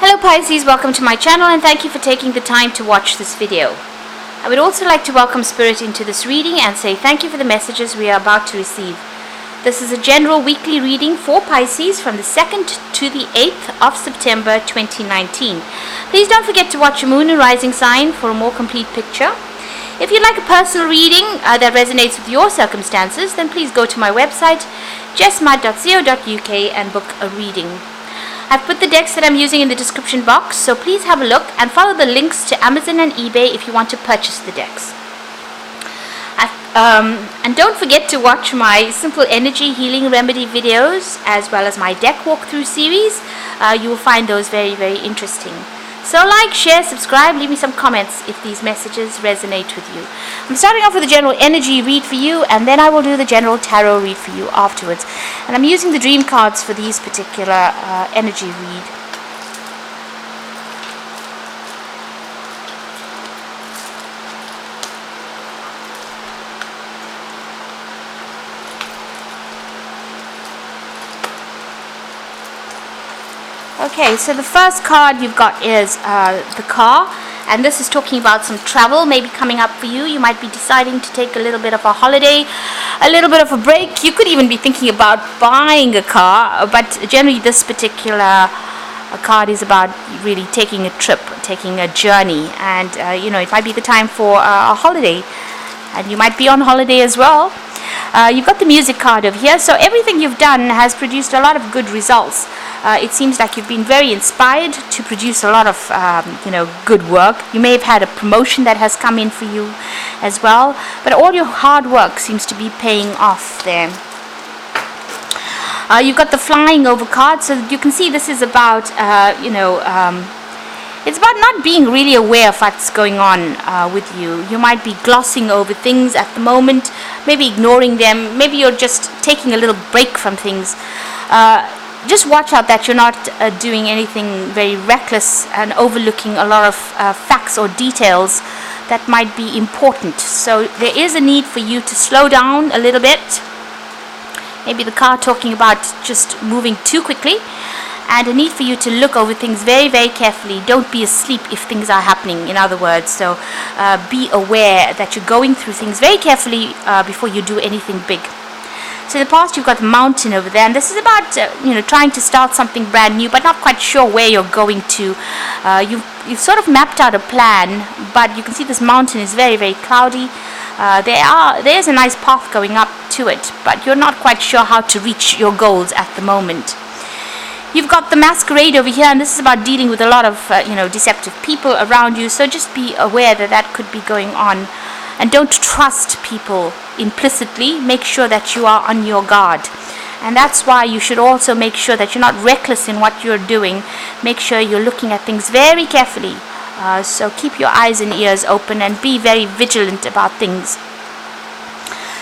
Hello Pisces, welcome to my channel and thank you for taking the time to watch this video. I would also like to welcome Spirit into this reading and say thank you for the messages we are about to receive. This is a general weekly reading for Pisces from the 2nd to the 8th of September 2019. Please don't forget to watch your moon and rising sign for a more complete picture. If you'd like a personal reading that resonates with your circumstances, then please go to my website jessmud.co.uk and book a reading. I've put the decks that I'm using in the description box, so please have a look and follow the links to Amazon and eBay if you want to purchase the decks. And don't forget to watch my simple energy healing remedy videos as well as my deck walkthrough series. You will find those very, very interesting. So like, share, subscribe, leave me some comments if these messages resonate with you. I'm starting off with a general energy read for you, and then I will do the general tarot read for you afterwards. And I'm using the dream cards for these particular energy read. Okay, so the first card you've got is the car, and this is talking about some travel maybe coming up for you. You might be deciding to take a little bit of a holiday, a little bit of a break. You could even be thinking about buying a car, but generally this particular card is about really taking a trip, taking a journey, and it might be the time for a holiday, and you might be on holiday as well. You've got the music card over here, so everything you've done has produced a lot of good results. It seems like you've been very inspired to produce a lot of good work. You may have had a promotion that has come in for you as well, but all your hard work seems to be paying off there. You've got the flying over card, so you can see this is about it's about not being really aware of what's going on with you. You might be glossing over things at the moment, maybe ignoring them, maybe you're just taking a little break from things. Just watch out that you're not doing anything very reckless and overlooking a lot of facts or details that might be important. So there is a need for you to slow down a little bit. Maybe the card talking about just moving too quickly, and a need for you to look over things very, very carefully. Don't be asleep if things are happening, in other words. So be aware that you're going through things very carefully before you do anything big. So in the past you've got the mountain over there, and this is about trying to start something brand new but not quite sure where you're going to. You've sort of mapped out a plan, but you can see this mountain is very, very cloudy. There's a nice path going up to it, but you're not quite sure how to reach your goals at the moment. You've got the masquerade over here, and this is about dealing with a lot of deceptive people around you, so just be aware that that could be going on. And don't trust people implicitly. Make sure that you are on your guard. And that's why you should also make sure that you're not reckless in what you're doing. Make sure you're looking at things very carefully. So keep your eyes and ears open and be very vigilant about things.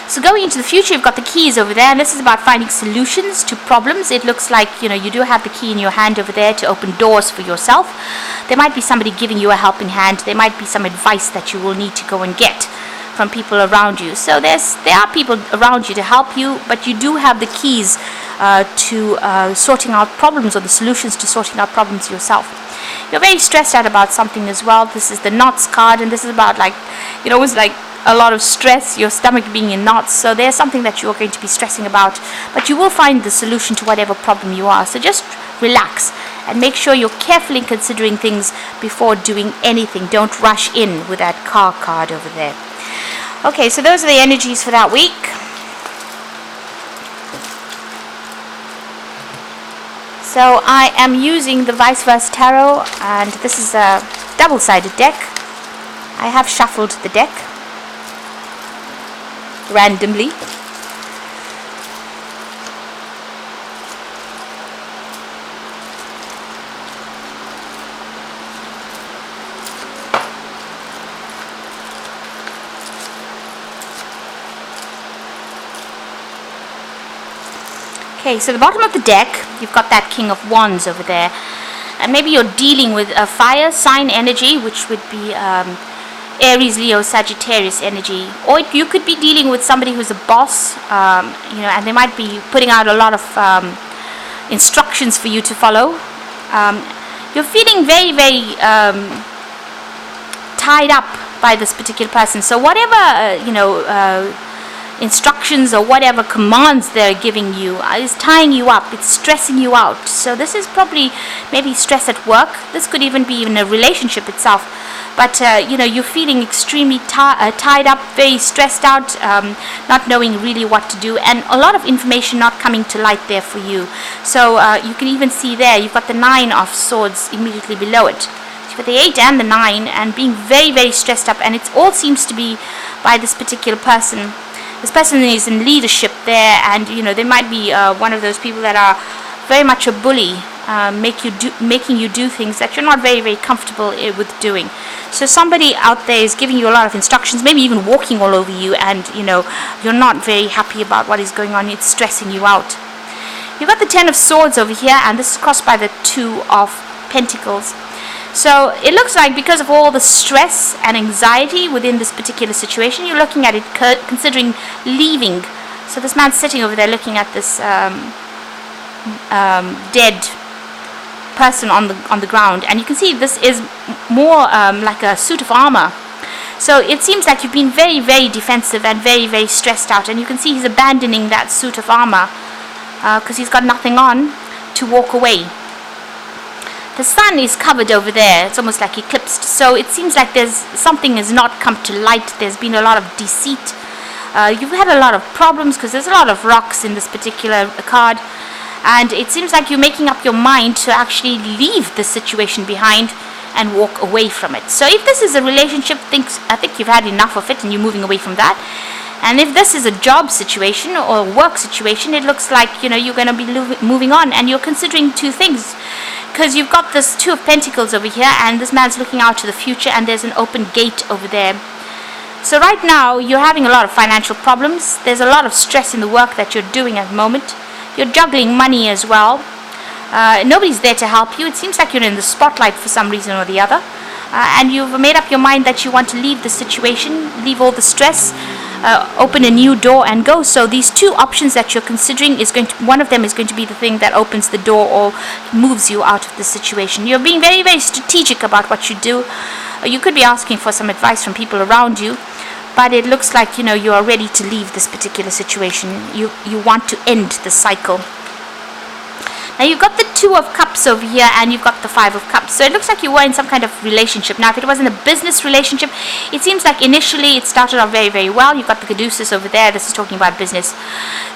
So going into the future, you've got the keys over there, and this is about finding solutions to problems. It looks like you do have the key in your hand over there to open doors for yourself. There might be somebody giving you a helping hand. There might be some advice that you will need to go and get from people around you. So there are people around you to help you, but you do have the keys to sorting out problems, or the solutions to sorting out problems yourself. You're very stressed out about something as well. This is the knots card, and this is about always like a lot of stress, your stomach being in knots. So there's something that you're going to be stressing about, but you will find the solution to whatever problem you are. So just relax and make sure you're carefully considering things before doing anything. Don't rush in with that car card over there. Okay, so those are the energies for that week. So I am using the VersaTarot, and this is a double-sided deck. I have shuffled the deck randomly. Okay, so the bottom of the deck, you've got that King of Wands over there, and maybe you're dealing with a fire sign energy, which would be Aries, Leo, Sagittarius energy, or you could be dealing with somebody who's a boss, and they might be putting out a lot of instructions for you to follow. You're feeling very, very tied up by this particular person. So whatever, instructions or whatever commands they're giving you is tying you up. It's stressing you out. So this is probably maybe stress at work. This could even be in a relationship itself. But you're feeling extremely tied up, very stressed out, not knowing really what to do, and a lot of information not coming to light there for you. So you can even see there, you've got the 9 of Swords immediately below it. So you've got the 8 and the 9, and being very, very stressed up, and it all seems to be by this particular person. This person is in leadership there, and they might be one of those people that are very much a bully, making you do things that you're not very, very comfortable with doing. So somebody out there is giving you a lot of instructions, maybe even walking all over you, and you're not very happy about what is going on. It's stressing you out. You've got the 10 of Swords over here, and this is crossed by the 2 of Pentacles. So it looks like because of all the stress and anxiety within this particular situation, you're looking at it considering leaving. So this man's sitting over there looking at this dead person on the ground, and you can see this is more like a suit of armor. So it seems like you've been very, very defensive and very, very stressed out, and you can see he's abandoning that suit of armor because he's got nothing on to walk away. The sun is covered over there. It's almost like eclipsed. So it seems like something has not come to light. There's been a lot of deceit. You've had a lot of problems because there's a lot of rocks in this particular card. And it seems like you're making up your mind to actually leave the situation behind and walk away from it. So if this is a relationship, I think you've had enough of it and you're moving away from that. And if this is a job situation or work situation, it looks like you're going to be moving on, and you're considering 2 things. Because you've got this 2 of Pentacles over here, and this man's looking out to the future, and there's an open gate over there. So right now, you're having a lot of financial problems. There's a lot of stress in the work that you're doing at the moment. You're juggling money as well. Nobody's there to help you. It seems like you're in the spotlight for some reason or the other. And you've made up your mind that you want to leave the situation, leave all the stress, open a new door and go. So these 2 options that you're considering, one of them is going to be the thing that opens the door or moves you out of the situation. You're being very, very strategic about what you do. You could be asking for some advice from people around you, but it looks like you are ready to leave this particular situation. You want to end the cycle. Now you've got the 2 of Cups over here, and you've got the 5 of Cups. So it looks like you were in some kind of relationship. Now if it wasn't a business relationship, it seems like initially it started off very, very well. You've got the Caduceus over there. This is talking about business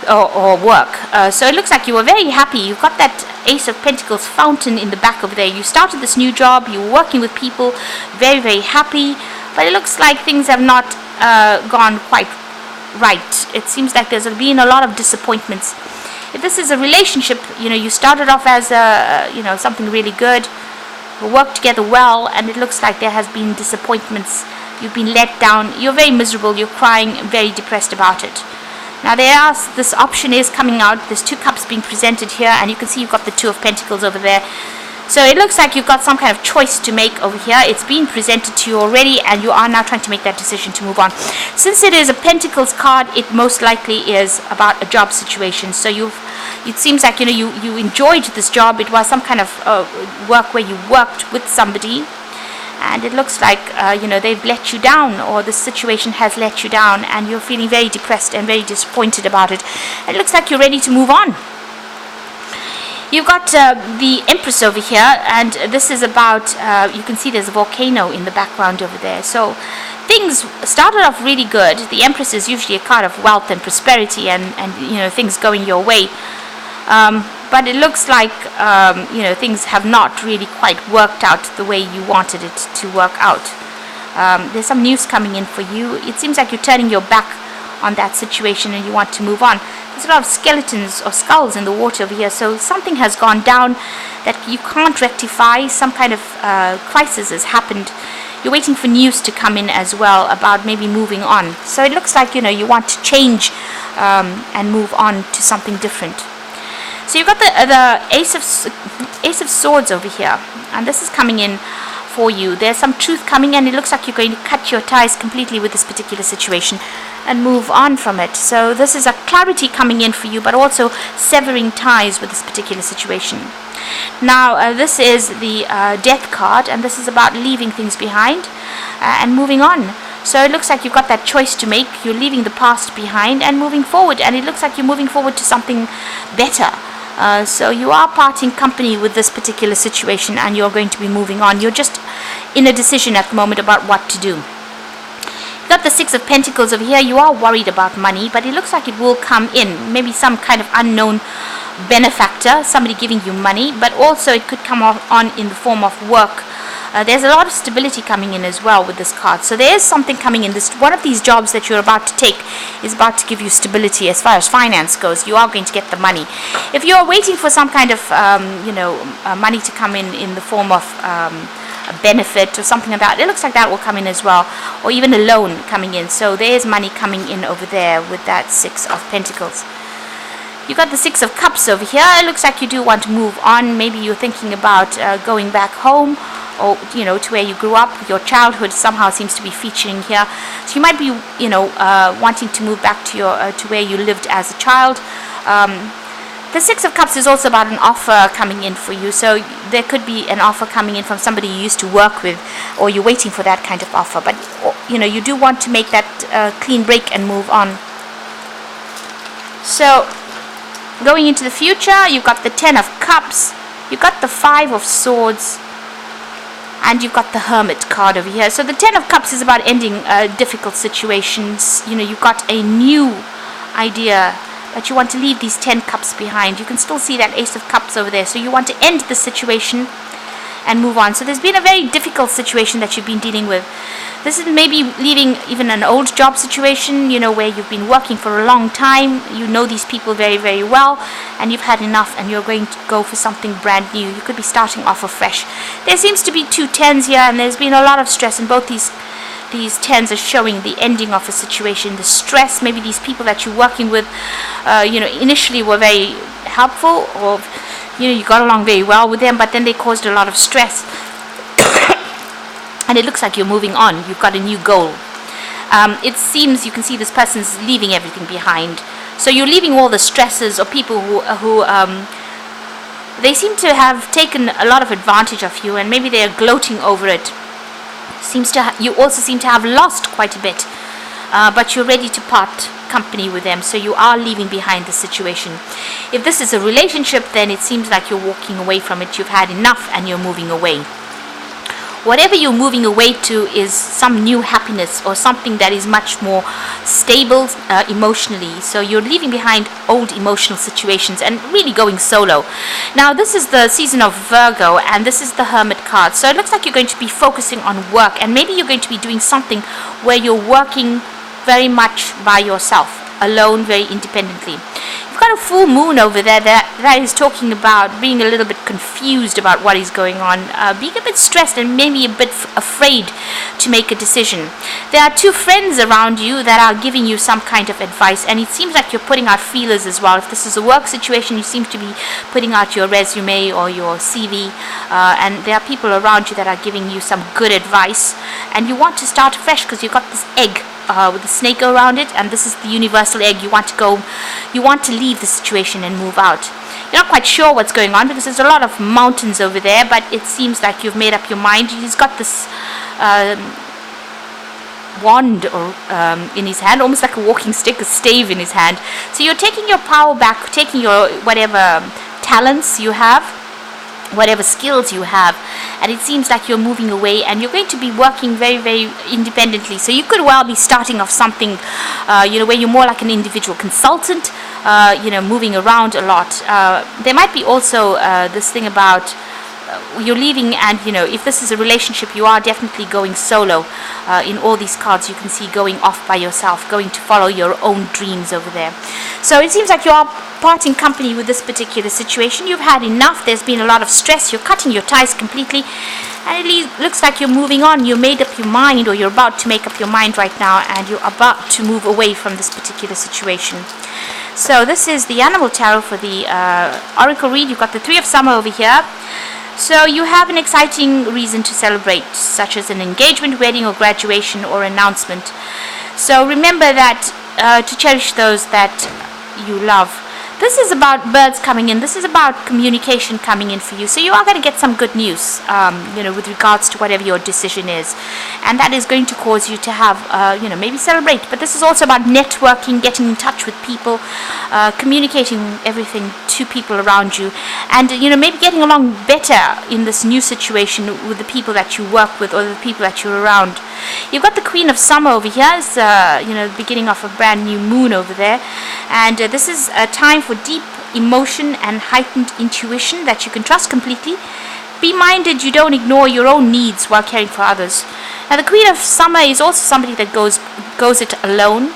or work. So it looks like you were very happy. You've got that Ace of Pentacles fountain in the back over there. You started this new job. You were working with people. Very, very happy. But it looks like things have not gone quite right. It seems like there's been a lot of disappointments. If this is a relationship, you started off as something really good, worked together well, and it looks like there has been disappointments. You've been let down. You're very miserable. You're crying, very depressed about it. Now this option is coming out. There's 2 cups being presented here, and you can see you've got the 2 of Pentacles over there. So it looks like you've got some kind of choice to make over here. It's been presented to you already, and you are now trying to make that decision to move on. Since it is a Pentacles card, it most likely is about a job situation. So it seems like you enjoyed this job. It was some kind of work where you worked with somebody, and it looks like they've let you down, or the situation has let you down, and you're feeling very depressed and very disappointed about it. It looks like you're ready to move on. You've got the Empress over here, and this is about, you can see there's a volcano in the background over there. So things started off really good. The Empress is usually a card of wealth and prosperity and things going your way. But it looks like, things have not really quite worked out the way you wanted it to work out. There's some news coming in for you. It seems like you're turning your back on that situation and you want to move on. There's a lot of skeletons or skulls in the water over here, so something has gone down that you can't rectify. Some kind of crisis has happened. You're waiting for news to come in as well about maybe moving on. So it looks like you want to change and move on to something different. So you've got the Ace of Swords over here, and this is coming in for you. There's some truth coming, and it looks like you're going to cut your ties completely with this particular situation and move on from it. So this is a clarity coming in for you, but also severing ties with this particular situation. Now, this is the Death card, and this is about leaving things behind and moving on. So it looks like you've got that choice to make. You're leaving the past behind and moving forward, and it looks like you're moving forward to something better. So you are parting company with this particular situation, and you're going to be moving on. You're just in a decision at the moment about what to do. You've got the Six of Pentacles over here. You are worried about money, but it looks like it will come in. Maybe some kind of unknown benefactor, somebody giving you money, but also it could come on in the form of work. There's a lot of stability coming in as well with this card. So there is something coming in. This one of these jobs that you're about to take is about to give you stability as far as finance goes. You are going to get the money. If you're waiting for some kind of money to come in the form of a benefit or something like that, it looks like that will come in as well, or even a loan coming in. So there's money coming in over there with that Six of Pentacles. You got the Six of Cups over here. It looks like you do want to move on. Maybe you're thinking about going back home, or to where you grew up. Your childhood somehow seems to be featuring here. So you might be wanting to move back to where you lived as a child. The Six of Cups is also about an offer coming in for you. So there could be an offer coming in from somebody you used to work with, or you're waiting for that kind of offer. But you do want to make that clean break and move on. So going into the future, you've got the Ten of Cups, you've got the Five of Swords, and you've got the Hermit card over here. So the Ten of Cups is about ending difficult situations. You've got a new idea that you want to leave these 10 cups behind. You can still see that Ace of Cups over there. So you want to end the situation and move on. So there's been a very difficult situation that you've been dealing with. This is maybe leaving even an old job situation, where you've been working for a long time. You know these people very, very well, and you've had enough, and you're going to go for something brand new. You could be starting off afresh. There seems to be two tens here, and there's been a lot of stress, and both these tens are showing the ending of a situation, the stress. Maybe these people that you're working with, initially were very helpful, or you got along very well with them, but then they caused a lot of stress. And it looks like you're moving on. You've got a new goal. It seems you can see this person's leaving everything behind. So you're leaving all the stresses, or people who they seem to have taken a lot of advantage of you, and maybe they're gloating over it. You also seem to have lost quite a bit, but you're ready to part company with them. So you are leaving behind the situation. If this is a relationship, then it seems like you're walking away from it. You've had enough and you're moving away. Whatever you're moving away to is some new happiness, or something that is much more stable emotionally. So you're leaving behind old emotional situations and really going solo. Now this is the season of Virgo, and this is the Hermit card. So it looks like you're going to be focusing on work, and maybe you're going to be doing something where you're working very much by yourself, alone, very independently. You've got a full moon over there that is talking about being a little bit confused about what is going on, being a bit stressed and maybe a bit afraid to make a decision. There are two friends around you that are giving you some kind of advice, and it seems like you're putting out feelers as well. If this is a work situation, you seem to be putting out your resume or your CV, and there are people around you that are giving you some good advice, and you want to start fresh because you've got this egg with the snake around it, and this is the universal egg. You want to leave the situation and move out. You're not quite sure what's going on because there's a lot of mountains over there, but it seems like you've made up your mind. He's got this wand in his hand, almost like a walking stick, a stave in his hand. So you're taking your power back, taking your whatever talents you have, whatever skills you have, and it seems like you're moving away, and you're going to be working very, very independently. So you could well be starting off something where you're more like an individual consultant, moving around a lot. There might be also this thing about you're leaving, and if this is a relationship, you are definitely going solo. In all these cards you can see going off by yourself, going to follow your own dreams over there. So it seems like you are parting company with this particular situation. You've had enough. There's been a lot of stress. You're cutting your ties completely, and it looks like you're moving on. You made up your mind, or you're about to make up your mind right now, and you're about to move away from this particular situation. So this is the Animal Tarot for the Oracle read. You've got the Three of Summer over here. So you have an exciting reason to celebrate, such as an engagement, wedding, or graduation, or announcement. So remember that to cherish those that you love. This is about birds coming in. This is about communication coming in for you. So you are going to get some good news, with regards to whatever your decision is. And that is going to cause you to have, maybe celebrate. But this is also about networking, getting in touch with people, communicating everything to people around you. And, maybe getting along better in this new situation with the people that you work with or the people that you're around. You've got the Queen of Summer over here. It's, the beginning of a brand new moon over there. And this is a time for deep emotion and heightened intuition that you can trust completely. Be minded you don't ignore your own needs while caring for others. Now, the Queen of Summer is also somebody that goes it alone.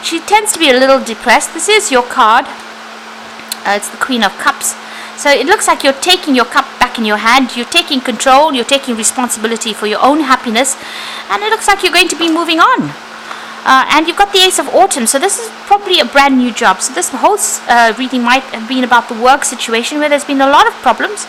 She tends to be a little depressed. This is your card. It's the Queen of Cups. So it looks like you're taking your cup back in your hand. You're taking control. You're taking responsibility for your own happiness. And it looks like you're going to be moving on. And you've got the Ace of Autumn, so this is probably a brand new job. So this whole reading might have been about the work situation where there's been a lot of problems.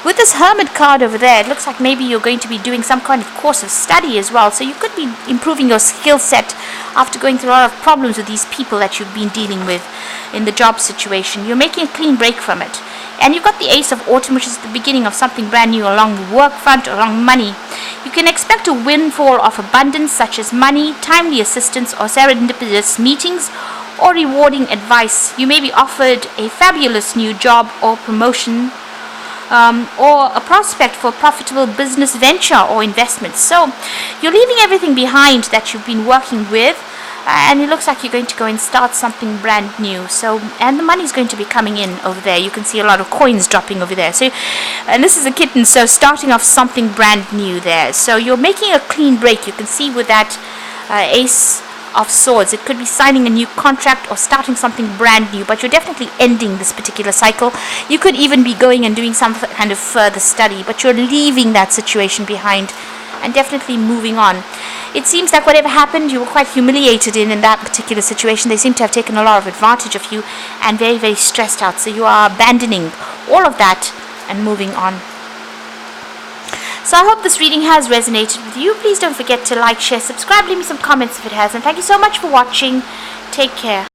With this Hermit card over there, it looks like maybe you're going to be doing some kind of course of study as well. So you could be improving your skill set after going through a lot of problems with these people that you've been dealing with in the job situation. You're making a clean break from it. And you've got the Ace of Autumn, which is the beginning of something brand new along the work front, along money. You can expect a windfall of abundance such as money, timely assistance, or serendipitous meetings, or rewarding advice. You may be offered a fabulous new job or promotion, or a prospect for a profitable business venture or investment. So you're leaving everything behind that you've been working with, and it looks like you're going to go and start something brand new. So, and the money's going to be coming in over there. You can see a lot of coins dropping over there. So, and this is a kitten, so starting off something brand new there. So you're making a clean break. You can see with that Ace of Swords, it could be signing a new contract or starting something brand new, but you're definitely ending this particular cycle. You could even be going and doing some kind of further study, but you're leaving that situation behind and definitely moving on. It seems like whatever happened, you were quite humiliated in that particular situation. They seem to have taken a lot of advantage of you and very, very stressed out. So you are abandoning all of that and moving on. So I hope this reading has resonated with you. Please don't forget to like, share, subscribe, leave me some comments if it has. And thank you so much for watching. Take care.